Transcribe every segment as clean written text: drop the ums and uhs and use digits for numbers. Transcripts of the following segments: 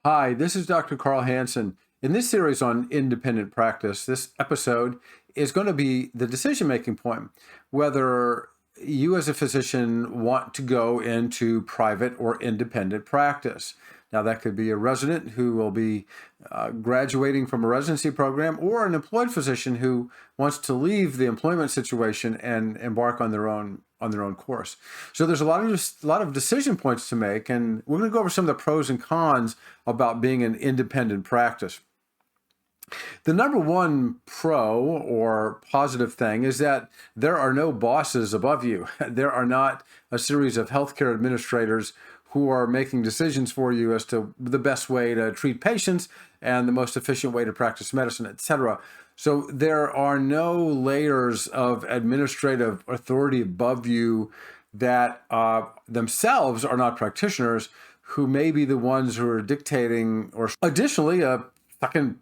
Hi, this is Dr. Carl Hanson. In this series on independent practice, this episode is going to be the decision-making point, whether you as a physician want to go into private or independent practice. Now, that could be a resident who will be graduating from a residency program, or an employed physician who wants to leave the employment situation and embark on their own course. So there's a lot of decision points to make, and we're going to go over some of the pros and cons about being an independent practice. The number one pro or positive thing is that there are no bosses above you. There are not a series of healthcare administrators who are making decisions for you as to the best way to treat patients and the most efficient way to practice medicine, etc. So there are no layers of administrative authority above you that themselves are not practitioners who may be the ones who are dictating. Or additionally, a second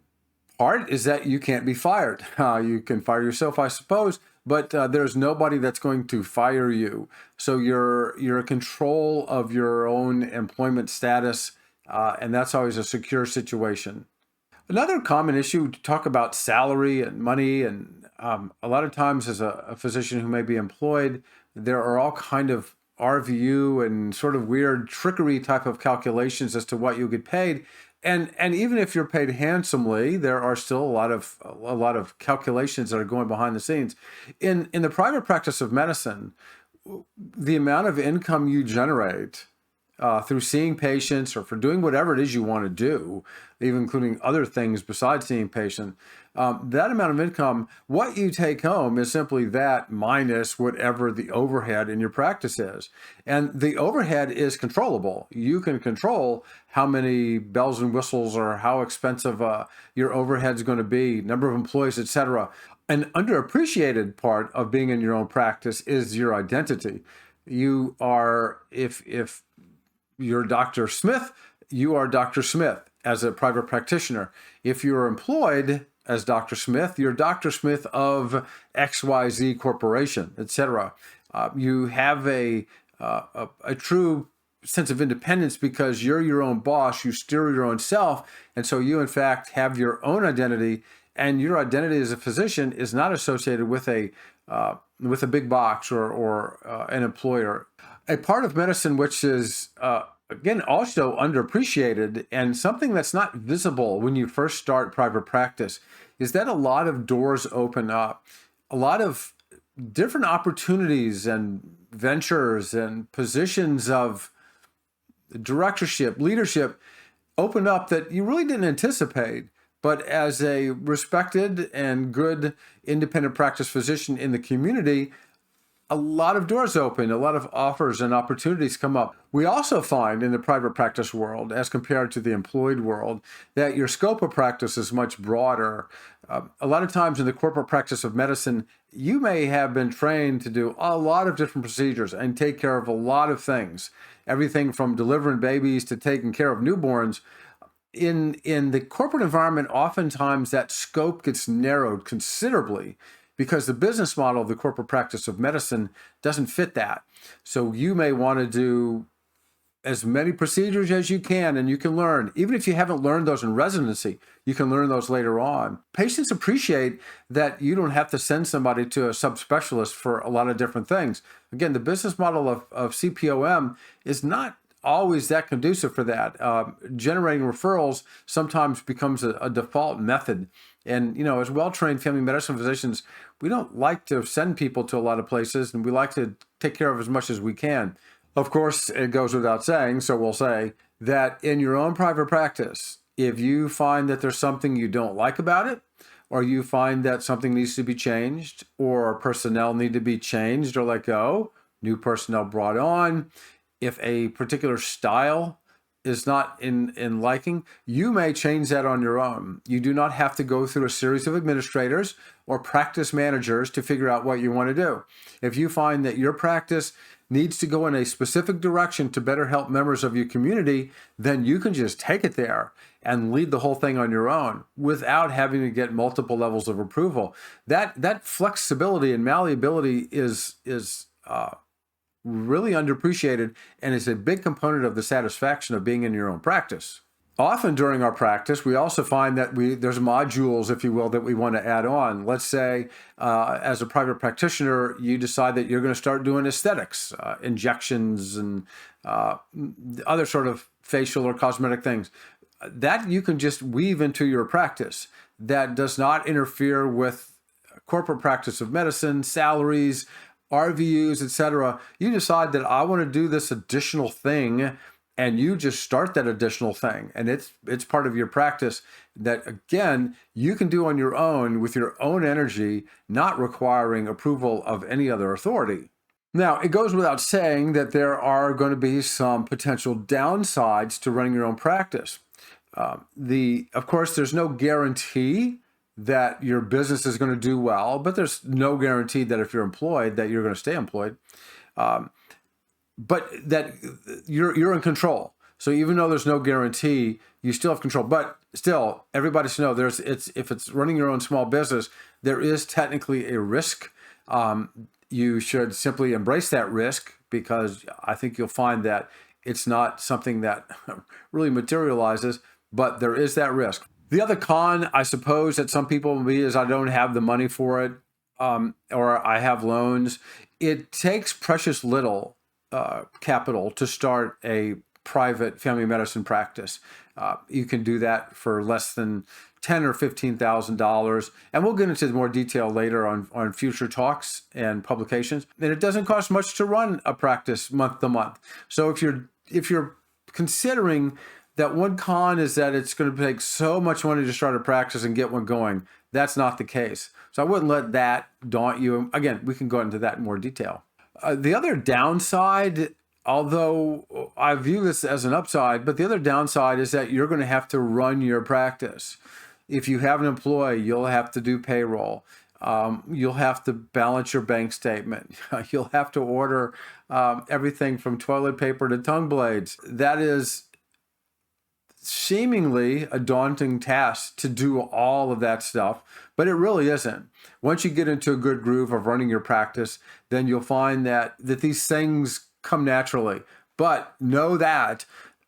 part is that you can't be fired. You can fire yourself, I suppose, but there's nobody that's going to fire you. So you're in control of your own employment status, and that's always a secure situation. Another common issue to talk about salary and money, and a lot of times as a physician who may be employed, there are all kind of RVU and sort of weird trickery type of calculations as to what you get paid. And even if you're paid handsomely, there are still a lot of calculations that are going behind the scenes. In the private practice of medicine, the amount of income you generate through seeing patients or for doing whatever it is you want to do, even including other things besides seeing patients, that amount of income, what you take home is simply that minus whatever the overhead in your practice is. And the overhead is controllable. You can control how many bells and whistles or how expensive your overhead is going to be, number of employees, etc. An underappreciated part of being in your own practice is your identity. You are, if you're Dr. Smith, you are Dr. Smith as a private practitioner. If you're employed as Dr. Smith, you're Dr. Smith of XYZ Corporation, etc. You have a true sense of independence because you're your own boss, you steer your own self, and so you in fact have your own identity, and your identity as a physician is not associated with a big box or an employer. A part of medicine which is again also underappreciated and something that's not visible when you first start private practice is that a lot of doors open up, a lot of different opportunities and ventures and positions of directorship, leadership open up that you really didn't anticipate. But as a respected and good independent practice physician in the community, a lot of doors open, a lot of offers and opportunities come up. We also find in the private practice world, as compared to the employed world, that your scope of practice is much broader. A lot of times in the corporate practice of medicine, you may have been trained to do a lot of different procedures and take care of a lot of things, everything from delivering babies to taking care of newborns. In the corporate environment, oftentimes that scope gets narrowed considerably because the business model of the corporate practice of medicine doesn't fit that. So you may want to do as many procedures as you can, and you can learn. Even if you haven't learned those in residency, you can learn those later on. Patients appreciate that you don't have to send somebody to a subspecialist for a lot of different things. Again, the business model of CPOM is not always that conducive for that. Generating referrals sometimes becomes a default method. And, as well-trained family medicine physicians, we don't like to send people to a lot of places, and we like to take care of as much as we can. Of course, it goes without saying, so we'll say that in your own private practice, if you find that there's something you don't like about it, or you find that something needs to be changed, or personnel need to be changed or let go, new personnel brought on, if a particular style is not in liking, you may change that on your own. You do not have to go through a series of administrators or practice managers to figure out what you want to do. If you find that your practice needs to go in a specific direction to better help members of your community, then you can just take it there and lead the whole thing on your own without having to get multiple levels of approval. That flexibility and malleability is really underappreciated and is a big component of the satisfaction of being in your own practice. Often during our practice, we also find that there's modules, if you will, that we want to add on. Let's say, as a private practitioner, you decide that you're going to start doing aesthetics, injections, and other sort of facial or cosmetic things. That you can just weave into your practice. That does not interfere with corporate practice of medicine, salaries, RVUs, etc. You decide that I want to do this additional thing, and you just start that additional thing, and it's part of your practice that, again, you can do on your own with your own energy, not requiring approval of any other authority. Now, it goes without saying that there are going to be some potential downsides to running your own practice. Of course, there's no guarantee that your business is going to do well, but there's no guarantee that if you're employed, that you're going to stay employed. But that you're in control. So even though there's no guarantee, you still have control. But still, everybody should know if it's running your own small business, there is technically a risk. You should simply embrace that risk, because I think you'll find that it's not something that really materializes, but there is that risk. The other con, I suppose, that some people will be is I don't have the money for it, or I have loans. It takes precious little capital to start a private family medicine practice. You can do that for less than $10,000 or $15,000, and we'll get into more detail later on future talks and publications. And it doesn't cost much to run a practice month to month. So if you're considering that one con is that it's going to take so much money to start a practice and get one going, that's not the case. So I wouldn't let that daunt you. Again, we can go into that in more detail. The other downside, although I view this as an upside, but the other downside is that you're going to have to run your practice. If you have an employee, you'll have to do payroll. You'll have to balance your bank statement. You'll have to order everything from toilet paper to tongue blades. That is seemingly a daunting task to do all of that stuff, but it really isn't. Once you get into a good groove of running your practice, then you'll find that these things come naturally. But know that,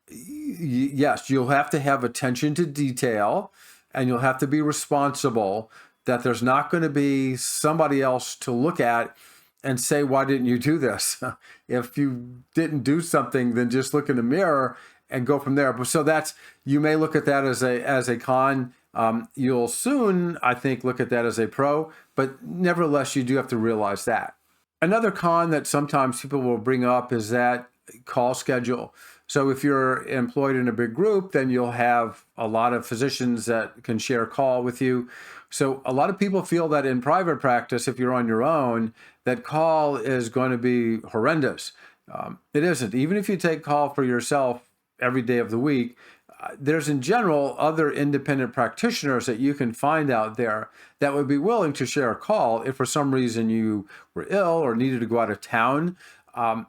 yes, you'll have to have attention to detail, and you'll have to be responsible, that there's not going to be somebody else to look at and say, why didn't you do this? If you didn't do something, then just look in the mirror and go from there. But so you may look at that as a con. You'll soon, I think, look at that as a pro, but nevertheless, you do have to realize that. Another con that sometimes people will bring up is that call schedule. So if you're employed in a big group, then you'll have a lot of physicians that can share a call with you. So a lot of people feel that in private practice, if you're on your own, that call is going to be horrendous. It isn't. Even if you take call for yourself every day of the week, there's in general other independent practitioners that you can find out there that would be willing to share a call if for some reason you were ill or needed to go out of town.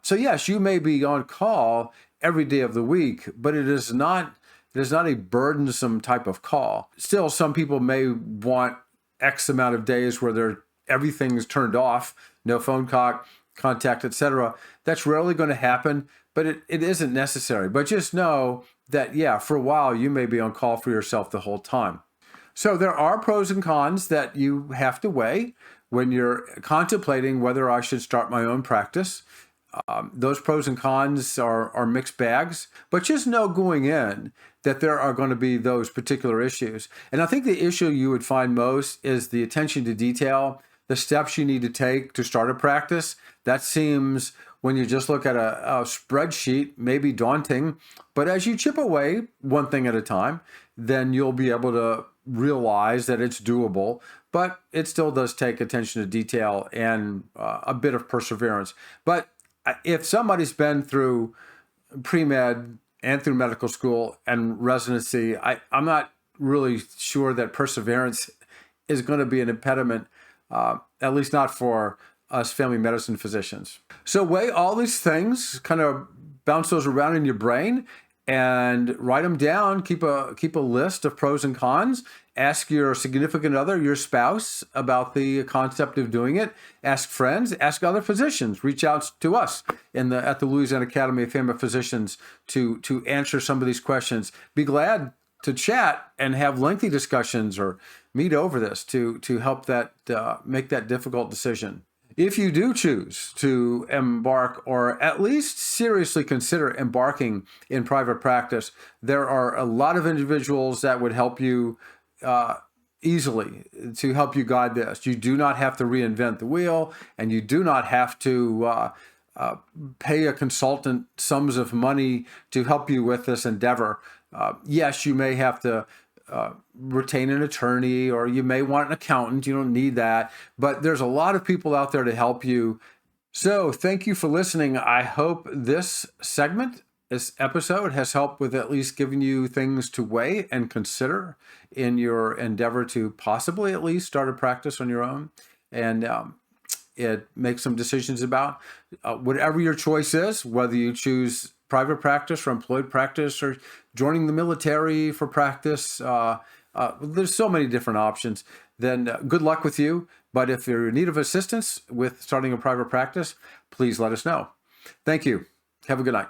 So yes, you may be on call every day of the week, but it is not a burdensome type of call. Still, some people may want X amount of days where everything's turned off, no phone contact, etc. That's rarely going to happen, but it isn't necessary. But just know that, yeah, for a while, you may be on call for yourself the whole time. So there are pros and cons that you have to weigh when you're contemplating whether I should start my own practice. Those pros and cons are mixed bags, but just know going in that there are going to be those particular issues. And I think the issue you would find most is the attention to detail, the steps you need to take to start a practice. That seems, when you just look at a spreadsheet, maybe daunting, but as you chip away one thing at a time, then you'll be able to realize that it's doable, but it still does take attention to detail and a bit of perseverance. But if somebody's been through pre-med and through medical school and residency, I'm not really sure that perseverance is going to be an impediment, at least not for us family medicine physicians. So weigh all these things, kind of bounce those around in your brain and write them down. Keep a list of pros and cons, Ask your significant other, your spouse, about the concept of doing it. Ask friends, ask other physicians. Reach out to us at the Louisiana Academy of Family Physicians to answer some of these questions. Be glad to chat and have lengthy discussions or meet over this to help that make that difficult decision. If you do choose to embark or at least seriously consider embarking in private practice, there are a lot of individuals that would help you easily to help you guide this. You do not have to reinvent the wheel, and you do not have to pay a consultant sums of money to help you with this endeavor. Yes, you may have to retain an attorney, or you may want an accountant. You don't need that, but there's a lot of people out there to help you. So thank you for listening. I hope this episode has helped with at least giving you things to weigh and consider in your endeavor to possibly at least start a practice on your own, and make some decisions about whatever your choice is, whether you choose private practice or employed practice or joining the military for practice. There's so many different options. Then good luck with you. But if you're in need of assistance with starting a private practice, please let us know. Thank you. Have a good night.